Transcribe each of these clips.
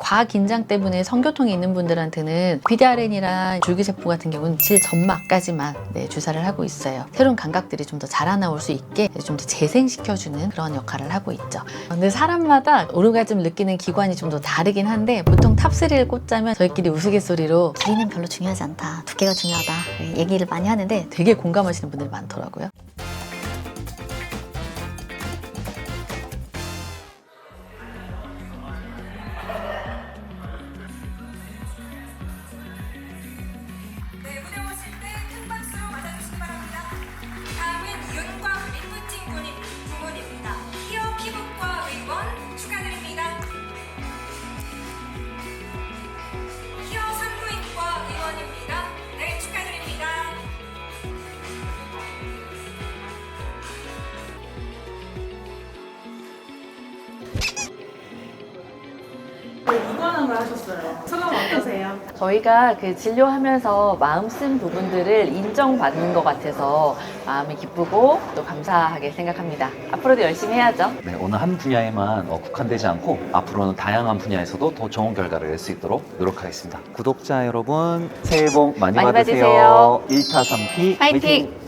과긴장 때문에 성교통이 있는 분들한테는 PDRN이랑 줄기세포 같은 경우는 질 점막까지만 주사를 하고 있어요. 새로운 감각들이 좀 더 자라나올 수 있게 좀 더 재생시켜주는 그런 역할을 하고 있죠. 근데 사람마다 오르가즘 느끼는 기관이 좀 더 다르긴 한데 보통 탑3를 꽂자면 저희끼리 우스갯소리로 길이는 별로 중요하지 않다, 두께가 중요하다 얘기를 많이 하는데 되게 공감하시는 분들이 많더라고요. 무관함을 하셨어요. 소감 어떠세요? 저희가 그 진료하면서 마음 쓴 부분들을 인정받는 것 같아서 마음이 기쁘고 또 감사하게 생각합니다. 앞으로도 열심히 해야죠. 네, 어느 한 분야에만 국한되지 않고 앞으로는 다양한 분야에서도 더 좋은 결과를 낼 수 있도록 노력하겠습니다. 구독자 여러분, 새해 복 많이 받으세요. 1타 3피 파이팅!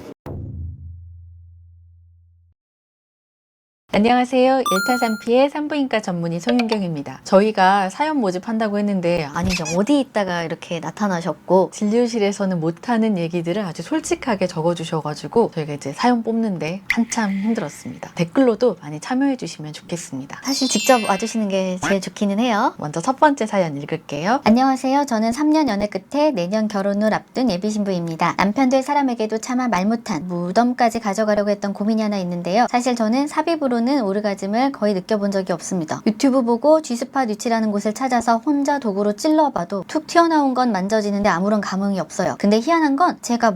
안녕하세요. 1타3피의 산부인과 전문의 송윤경입니다. 저희가 사연 모집한다고 했는데 아니죠, 어디 있다가 이렇게 나타나셨고 진료실에서는 못하는 얘기들을 아주 솔직하게 적어주셔가지고 저희가 이제 사연 뽑는데 한참 힘들었습니다. 댓글로도 많이 참여해 주시면 좋겠습니다. 사실 직접 와주시는 게 제일 좋기는 해요. 먼저 첫 번째 사연 읽을게요. 안녕하세요. 저는 3년 연애 끝에 내년 결혼을 앞둔 예비신부입니다. 남편 될 사람에게도 차마 말 못한 무덤까지 가져가려고 했던 고민이 하나 있는데요. 사실 저는 삽입으로는 오르가즘을 거의 느껴본 적이 없습니다. 유튜브 보고 G스팟 위치라는 곳을 찾아서 혼자 도구로 찔러봐도 툭 튀어나온 건 만져지는데 아무런 감흥이 없어요. 근데 희한한 건 제가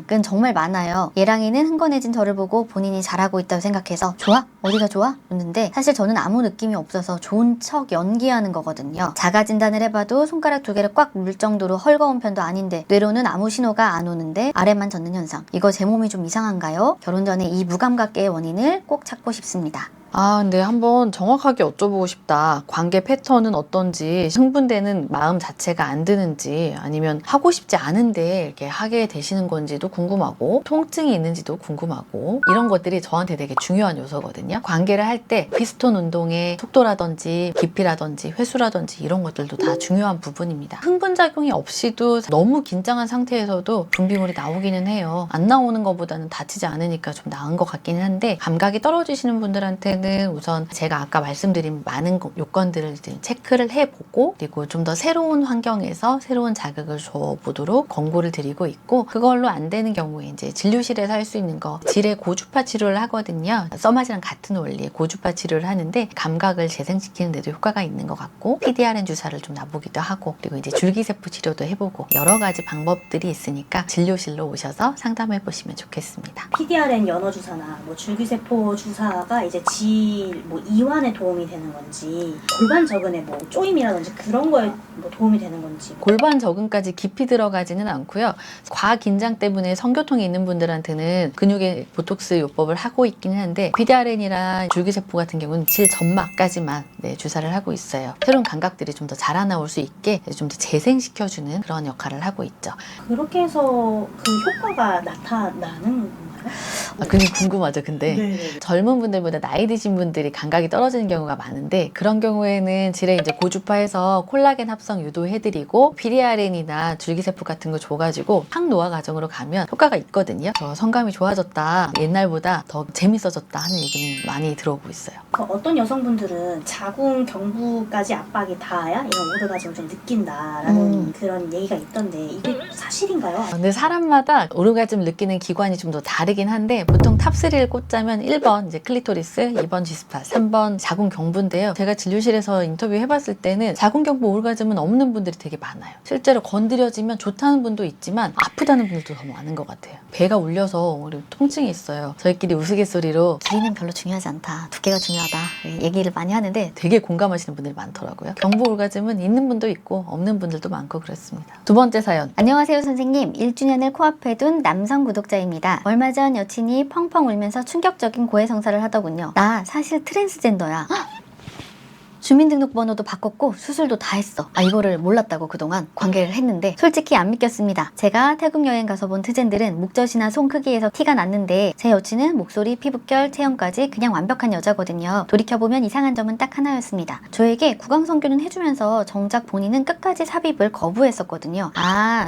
끈 정말 많아요. 예랑이는 흥건해진 저를 보고 본인이 잘하고 있다고 생각해서 좋아? 어디가 좋아? 묻는데 사실 저는 아무 느낌이 없어서 좋은 척 연기하는 거거든요. 자가 진단을 해봐도 손가락 2개를 꽉 물 정도로 헐거운 편도 아닌데 뇌로는 아무 신호가 안 오는데 아래만 젖는 현상. 이거 제 몸이 좀 이상한가요? 결혼 전에 이 무감각계의 원인을 꼭 찾고 싶습니다. 근데 한번 정확하게 여쭤보고 싶다. 관계 패턴은 어떤지, 흥분되는 마음 자체가 안 드는지, 아니면 하고 싶지 않은데 이렇게 하게 되시는 건지도 궁금하고, 통증이 있는지도 궁금하고, 이런 것들이 저한테 되게 중요한 요소거든요. 관계를 할 때 피스톤 운동의 속도라든지 깊이라든지 회수라든지 이런 것들도 다 중요한 부분입니다. 흥분작용이 없이도 너무 긴장한 상태에서도 분비물이 나오기는 해요. 안 나오는 것보다는 다치지 않으니까 좀 나은 것 같기는 한데, 감각이 떨어지시는 분들한테 우선 제가 아까 말씀드린 많은 요건들을 이제 체크를 해보고 그리고 좀 더 새로운 환경에서 새로운 자극을 줘보도록 권고를 드리고 있고, 그걸로 안 되는 경우에 이제 진료실에서 할 수 있는 거 질의 고주파 치료를 하거든요. 써마지랑 같은 원리의 고주파 치료를 하는데 감각을 재생시키는 데도 효과가 있는 것 같고, PDRN 주사를 좀 놔보기도 하고, 그리고 이제 줄기세포 치료도 해보고 여러 가지 방법들이 있으니까 진료실로 오셔서 상담해 보시면 좋겠습니다. PDRN 연어 주사나 줄기세포 주사가 이제 이완에 도움이 되는 건지, 골반 적은에 쪼임이라든지 그런 거에 도움이 되는 건지. 골반 적응까지 깊이 들어가지는 않고요. 과긴장 때문에 성교통이 있는 분들한테는 근육에 보톡스 요법을 하고 있기는 한데 PDRN이랑 줄기세포 같은 경우는 질 점막까지만 주사를 하고 있어요. 새로운 감각들이 좀 더 자라나올 수 있게 좀 더 재생시켜주는 그런 역할을 하고 있죠. 그렇게 해서 그 효과가 나타나는 건가요? 그게 궁금하죠. 근데 네네. 젊은 분들보다 나이 드신 분들이 감각이 떨어지는 경우가 많은데, 그런 경우에는 질에 이제 고주파해서 콜라겐 합성 유도해드리고 PDRN이나 줄기세포 같은 거 줘가지고 항노화 과정으로 가면 효과가 있거든요. 저 성감이 좋아졌다, 옛날보다 더 재밌어졌다 하는 얘기는 많이 들어오고 있어요. 어떤 여성분들은 자궁 경부까지 압박이 닿아야 이런 오르가즘을 좀 느낀다라는 그런 얘기가 있던데, 이게 사실인가요? 근데 사람마다 오르가즘 느끼는 기관이 좀 더 다르긴 한데 보통 탑3를 꽂자면 1번 이제 클리토리스, 2번 G스팟, 3번 자궁경부인데요. 제가 진료실에서 인터뷰 해봤을 때는 자궁경부 오르가즘은 없는 분들이 되게 많아요. 실제로 건드려지면 좋다는 분도 있지만 아프다는 분들도 더 많은 것 같아요. 배가 울려서 통증이 있어요. 저희끼리 우스갯소리로 길이는 별로 중요하지 않다, 두께가 중요하다 얘기를 많이 하는데 되게 공감하시는 분들이 많더라고요. 경부 오르가즘은 있는 분도 있고 없는 분들도 많고 그렇습니다. 두 번째 사연. 안녕하세요 선생님. 1주년을 코앞에 둔 남성 구독자입니다. 얼마 전 여친이 펑펑 울면서 충격적인 고해성사를 하더군요. 나 사실 트랜스젠더야. 주민등록번호도 바꿨고 수술도 다 했어. 이거를 몰랐다고 그동안 관계를 했는데 솔직히 안 믿겼습니다. 제가 태국 여행 가서 본 트젠들은 목젖이나 손 크기에서 티가 났는데 제 여친은 목소리, 피부결, 체형까지 그냥 완벽한 여자거든요. 돌이켜보면 이상한 점은 딱 하나였습니다. 저에게 구강성교는 해주면서 정작 본인은 끝까지 삽입을 거부했었거든요.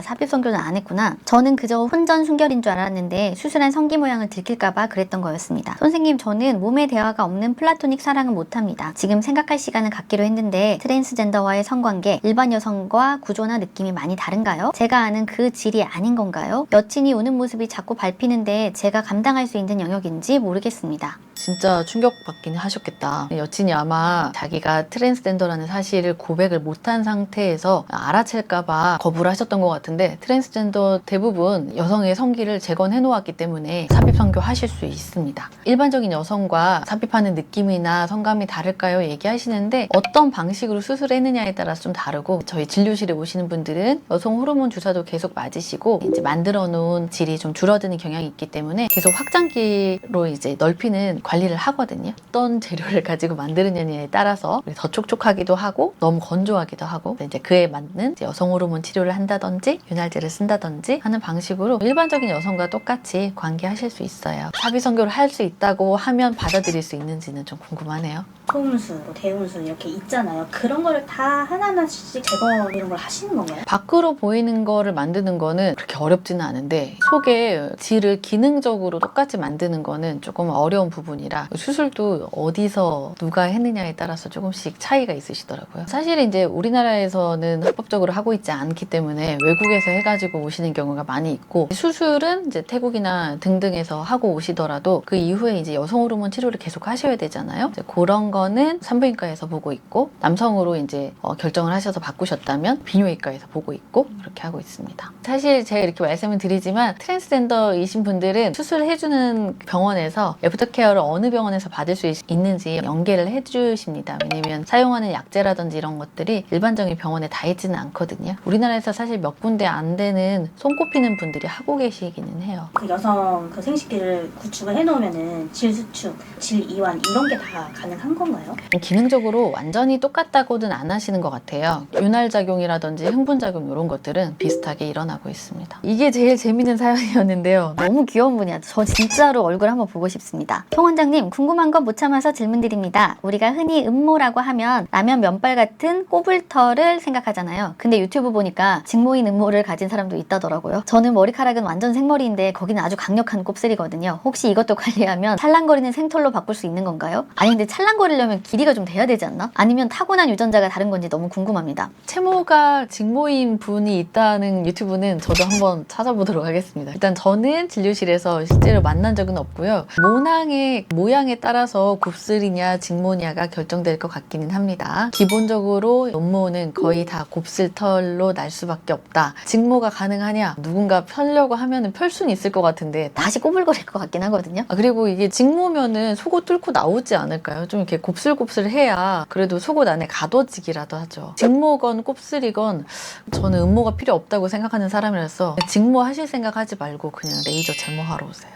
삽입 성교는 안 했구나. 저는 그저 혼전 순결인 줄 알았는데 수술한 성기 모양을 들킬까봐 그랬던 거였습니다. 선생님, 저는 몸의 대화가 없는 플라토닉 사랑은 못합니다. 지금 생각할 시간을 갖기로 했는데 트랜스젠더와의 성관계, 일반 여성과 구조나 느낌이 많이 다른가요? 제가 아는 그 질이 아닌 건가요? 여친이 우는 모습이 자꾸 밟히는데 제가 감당할 수 있는 영역인지 모르겠습니다. 진짜 충격받긴 하셨겠다. 여친이 아마 자기가 트랜스젠더라는 사실을 고백을 못한 상태에서 알아챌까봐 거부를 하셨던 것 같은데, 트랜스젠더 대부분 여성의 성기를 재건해 놓았기 때문에 삽입 성교 하실 수 있습니다. 일반적인 여성과 삽입하는 느낌이나 성감이 다를까요? 얘기하시는데 어떤 방식으로 수술했느냐에 따라서 좀 다르고, 저희 진료실에 오시는 분들은 여성 호르몬 주사도 계속 맞으시고 이제 만들어 놓은 질이 좀 줄어드는 경향이 있기 때문에 계속 확장기로 이제 넓히는 관리를 하거든요. 어떤 재료를 가지고 만드느냐에 따라서 더 촉촉하기도 하고 너무 건조하기도 하고, 이제 그에 맞는 이제 여성 호르몬 치료를 한다든지 윤활제를 쓴다든지 하는 방식으로 일반적인 여성과 똑같이 관계하실 수 있어요. 삽입 성교를 할 수 있다고 하면 받아들일 수 있는지는 좀 궁금하네요. 소음수, 대음수 이렇게 있잖아요. 그런 거를 다 하나하나씩 제거 이런 걸 하시는 건가요? 밖으로 보이는 거를 만드는 거는 그렇게 어렵지는 않은데, 속에 질을 기능적으로 똑같이 만드는 거는 조금 어려운 부분이라 수술도 어디서 누가 했느냐에 따라서 조금씩 차이가 있으시더라고요. 사실 이제 우리나라에서는 합법적으로 하고 있지 않기 때문에 외국에서 해가지고 오시는 경우가 많이 있고, 수술은 이제 태국이나 등등에서 하고 오시더라도 그 이후에 이제 여성 호르몬 치료를 계속 하셔야 되잖아요. 이제 그런 거는 산부인과에서 보고 있고, 남성으로 이제 결정을 하셔서 바꾸셨다면 비뇨기과에서 보고 있고, 그렇게 하고 있습니다. 사실 제가 이렇게 말씀을 드리지만 트랜스젠더이신 분들은 수술해주는 병원에서 애프터케어를 어느 병원에서 받을 수 있는지 연계를 해주십니다. 왜냐면 사용하는 약제라든지 이런 것들이 일반적인 병원에 다 있지는 않거든요. 우리나라에서 사실 몇 군데 안 되는 손꼽히는 분들이 하고 계시기는 해요. 그 여성 그 생식기를 구축을 해놓으면은 질 수축, 질 이완 이런 게 다 가능한 건가요? 기능적으로 완전히 똑같다고는 안 하시는 것 같아요. 윤활작용이라든지 흥분작용 이런 것들은 비슷하게 일어나고 있습니다. 이게 제일 재밌는 사연이었는데요. 너무 귀여운 분이야. 저 진짜로 얼굴 한번 보고 싶습니다. 송 원장님, 궁금한 거 못 참아서 질문 드립니다. 우리가 흔히 음모라고 하면 라면 면발 같은 꼬불털을 생각하잖아요. 근데 유튜브 보니까 직모인 음모를 가진 사람도 있다더라고요. 저는 머리카락은 완전 생머리인데 거기는 아주 강력한 곱슬이거든요. 혹시 이것도 관리하면 찰랑거리는 생털로 바꿀 수 있는 건가요? 아니 근데 찰랑거리려면 길이가 좀 돼야 되지 않나? 아니면 타고난 유전자가 다른 건지 너무 궁금합니다. 채모가 직모인 분이 있다는 유튜브는 저도 한번 찾아보도록 하겠습니다. 일단 저는 진료실에서 실제로 만난 적은 없고요. 모낭의 모양에 따라서 곱슬이냐 직모냐가 결정될 것 같기는 합니다. 기본적으로 음모는 거의 다 곱슬털로 날 수밖에 없다. 직모가 가능하냐? 누군가 펴려고 하면은 펼 수는 있을 것 같은데 다시 꼬불거릴 것 같긴 하거든요. 그리고 이게 직모면은 속옷 뚫고 나오지 않을까요? 좀 이렇게 곱슬곱슬해야 그래도 속옷 안에 가둬지기라도 하죠. 직모건 곱슬이건 저는 음모가 필요 없다고 생각하는 사람이라서 직모 하실 생각 하지 말고 그냥 레이저 제모하러 오세요.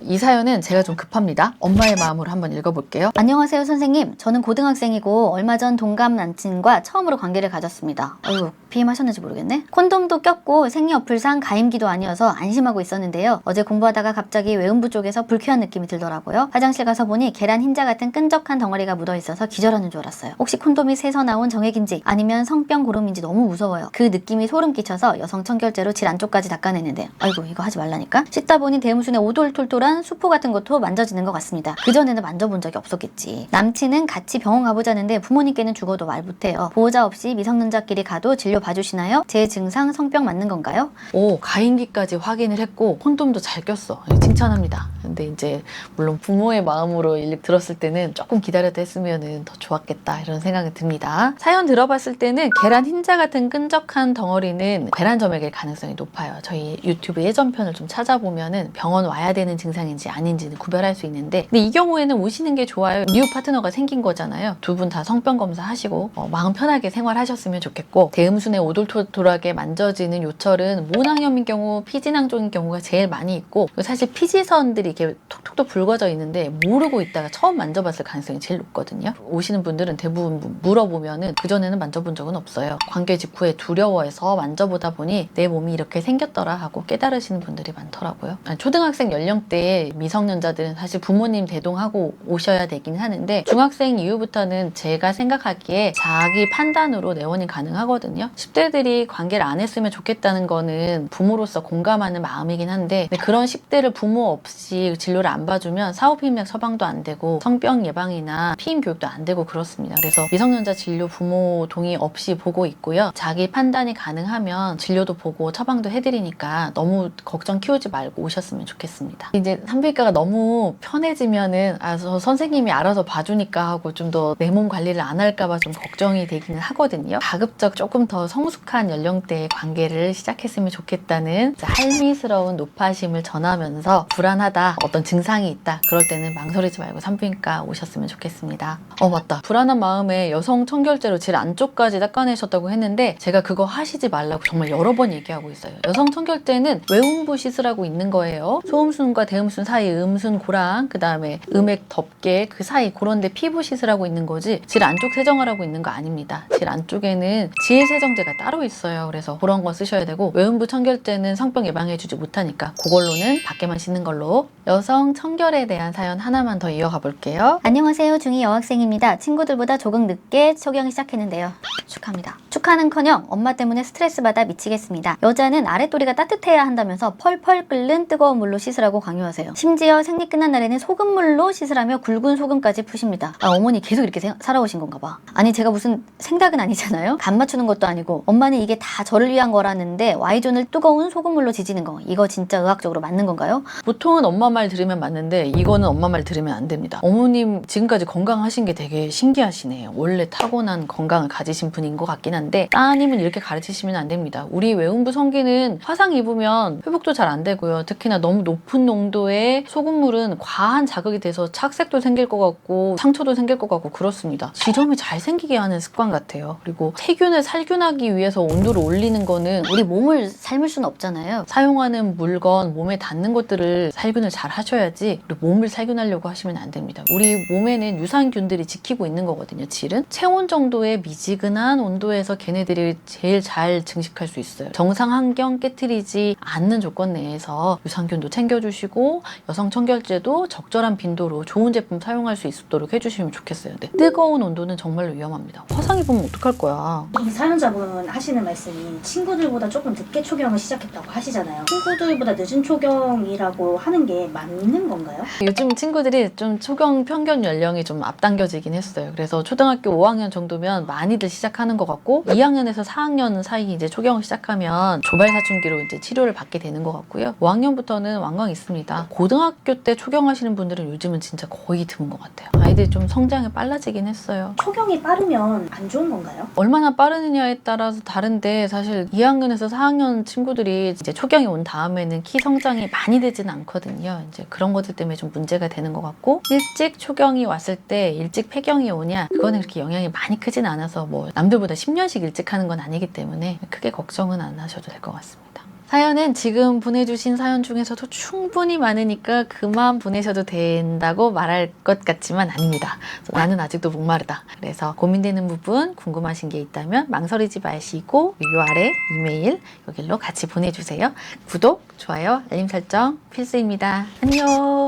이 사연은 제가 좀 급합니다. 엄마의 마음으로 한번 읽어볼게요. 안녕하세요 선생님. 저는 고등학생이고 얼마 전 동갑 남친과 처음으로 관계를 가졌습니다. 어휴, 비임하셨는지 모르겠네. 콘돔도 꼈고 생리 어플상 가임기도 아니어서 안심하고 있었는데요. 어제 공부하다가 갑자기 외음부 쪽에서 불쾌한 느낌이 들더라고요. 화장실 가서 보니 계란 흰자 같은 끈적한 덩어리가 묻어있어서 기절하는 줄 알았어요. 혹시 콘돔이 새서 나온 정액인지 아니면 성병 고름인지 너무 무서워요. 그 느낌이 소름 끼쳐서 여성 청결제로 질 안쪽까지 닦아냈는데 아이고 이거 하지 말라니까. 씻다 보니 대무순에 오돌톨톨한 수포 같은 것도 만져지는 것 같습니다. 그전에는 만져본 적이 없었겠지. 남친은 같이 병원 가보자는데 부모님께는 죽어도 말 못해요. 보호자 없이 미성년자끼리 가도 진료 봐주시나요? 제 증상 성병 맞는 건가요? 오, 가임기까지 확인을 했고 콘돔도 잘 꼈어. 칭찬합니다. 근데 이제 물론 부모의 마음으로 들었을 때는 조금 기다렸다 했으면 더 좋았겠다 이런 생각이 듭니다. 사연 들어봤을 때는 계란 흰자 같은 끈적한 덩어리는 계란 점액일 가능성이 높아요. 저희 유튜브 예전편을 좀 찾아보면은 병원 와야 되는 증상이 증상인지 아닌지는 구별할 수 있는데, 근데 이 경우에는 오시는 게 좋아요. 뉴 파트너가 생긴 거잖아요. 두 분 다 성병 검사하시고 마음 편하게 생활하셨으면 좋겠고, 대음순에 오돌토돌하게 만져지는 요철은 모낭염인 경우, 피지낭 쪽인 경우가 제일 많이 있고, 사실 피지선들이 이렇게 톡톡톡 붉어져 있는데 모르고 있다가 처음 만져봤을 가능성이 제일 높거든요. 오시는 분들은 대부분 물어보면은 그전에는 만져본 적은 없어요. 관계 직후에 두려워해서 만져보다 보니 내 몸이 이렇게 생겼더라 하고 깨달으시는 분들이 많더라고요. 초등학생 연령대의 미성년자들은 사실 부모님 대동하고 오셔야 되긴 하는데, 중학생 이후부터는 제가 생각하기에 자기 판단으로 내원이 가능하거든요. 10대들이 관계를 안 했으면 좋겠다는 거는 부모로서 공감하는 마음이긴 한데, 그런 10대를 부모 없이 진료를 안 봐주면 사후피임약 처방도 안 되고 성병 예방이나 피임 교육도 안 되고 그렇습니다. 그래서 미성년자 진료 부모 동의 없이 보고 있고요. 자기 판단이 가능하면 진료도 보고 처방도 해드리니까 너무 걱정 키우지 말고 오셨으면 좋겠습니다. 이제 산부인과가 너무 편해지면은 저 선생님이 알아서 봐주니까 하고 좀 더 내 몸 관리를 안 할까봐 좀 걱정이 되기는 하거든요. 가급적 조금 더 성숙한 연령대의 관계를 시작했으면 좋겠다는 할미스러운 노파심을 전하면서, 불안하다, 어떤 증상이 있다, 그럴 때는 망설이지 말고 산부인과 오셨으면 좋겠습니다. 맞다. 불안한 마음에 여성 청결제로 질 안쪽까지 닦아내셨다고 했는데, 제가 그거 하시지 말라고 정말 여러 번 얘기하고 있어요. 여성 청결제는 외음부 씻으라고 있는 거예요. 소음순과 대음순 사이 음순 고랑, 그 다음에 음액 덮개 그 사이 그런 데 피부 씻으라고 있는 거지 질 안쪽 세정하라고 있는 거 아닙니다. 질 안쪽에는 질 세정제가 따로 있어요. 그래서 그런 거 쓰셔야 되고, 외음부 청결제는 성병 예방해주지 못하니까 그걸로는 밖에만 씻는 걸로. 여성 청결에 대한 사연 하나만 더 이어가 볼게요. 안녕하세요. 중2 여학생입니다. 친구들보다 조금 늦게 초경 시작했는데요. 축하합니다. 축하는커녕 엄마 때문에 스트레스 받아 미치겠습니다. 여자는 아랫도리가 따뜻해야 한다면서 펄펄 끓는 뜨거운 물로 씻으라고 강요하세요. 심지어 생리 끝난 날에는 소금물로 씻으라며 굵은 소금까지 푸십니다. 어머니 계속 이렇게 살아오신 건가 봐. 아니, 제가 무슨 생닭은 아니잖아요. 간 맞추는 것도 아니고. 엄마는 이게 다 저를 위한 거라는데 Y존을 뜨거운 소금물로 지지는 거, 이거 진짜 의학적으로 맞는 건가요? 보통은 엄마 말 들으면 맞는데, 이거는 엄마 말 들으면 안 됩니다. 어머님 지금까지 건강하신 게 되게 신기하시네요. 원래 타고난 건강을 가지신 분인 것 같긴 한데, 따님은 이렇게 가르치시면 안 됩니다. 우리 외음부 성기는 화상 입으면 회복도 잘 안 되고요. 특히나 너무 높은 농도의 소금물은 과한 자극이 돼서 착색도 생길 것 같고 상처도 생길 것 같고 그렇습니다. 지점이 잘 생기게 하는 습관 같아요. 그리고 세균을 살균하기 위해서 온도를 올리는 거는, 우리 몸을 삶을 수는 없잖아요. 사용하는 물건, 몸에 닿는 것들을 살균을 잘 하셔야지 우리 몸을 살균하려고 하시면 안 됩니다. 우리 몸에는 유산균들이 지키고 있는 거거든요. 질은 체온 정도의 미지근한 온도에서 걔네들이 제일 잘 증식할 수 있어요. 정상 환경 깨트리지 않는 조건 내에서 유산균도 챙겨주시고, 여성 청결제도 적절한 빈도로 좋은 제품 사용할 수 있도록 해주시면 좋겠어요. 근데 뜨거운 온도는 정말로 위험합니다. 화상 입으면 어떡할 거야. 이 사연자분 하시는 말씀이 친구들보다 조금 늦게 초경을 시작했다고 하시잖아요. 친구들보다 늦은 초경이라고 하는 게 맞는 건가요? 요즘 친구들이 좀 초경 평균 연령이 좀 앞당겨지긴 했어요. 그래서 초등학교 5학년 정도면 많이들 시작하는 것 같고, 2학년에서 4학년 사이 이제 초경을 시작하면 조발사춘기로 이제 치료를 받게 되는 것 같고요. 5학년부터는 완강 있습니다. 고등학교 때 초경하시는 분들은 요즘은 진짜 거의 드문 것 같아요. 아이들이 좀 성장이 빨라지긴 했어요. 초경이 빠르면 안 좋은 건가요? 얼마나 빠르느냐에 따라서 다른데, 사실 2학년에서 4학년 친구들이 이제 초경이 온 다음에는 키 성장이 많이 되지는 않거든요. 이제 그런 것들 때문에 좀 문제가 되는 것 같고, 일찍 초경이 왔을 때 일찍 폐경이 오냐, 그거는 그렇게 영향이 많이 크진 않아서 뭐 남들보다 10년씩 일찍 하는 건 아니기 때문에 크게 걱정은 안 하셔도 될 것 같습니다. 사연은 지금 보내주신 사연 중에서도 충분히 많으니까 그만 보내셔도 된다고 말할 것 같지만 아닙니다. 나는 아직도 목마르다. 그래서 고민되는 부분, 궁금하신 게 있다면 망설이지 마시고 요 아래 이메일 여기로 같이 보내주세요. 구독, 좋아요, 알림 설정 필수입니다. 안녕.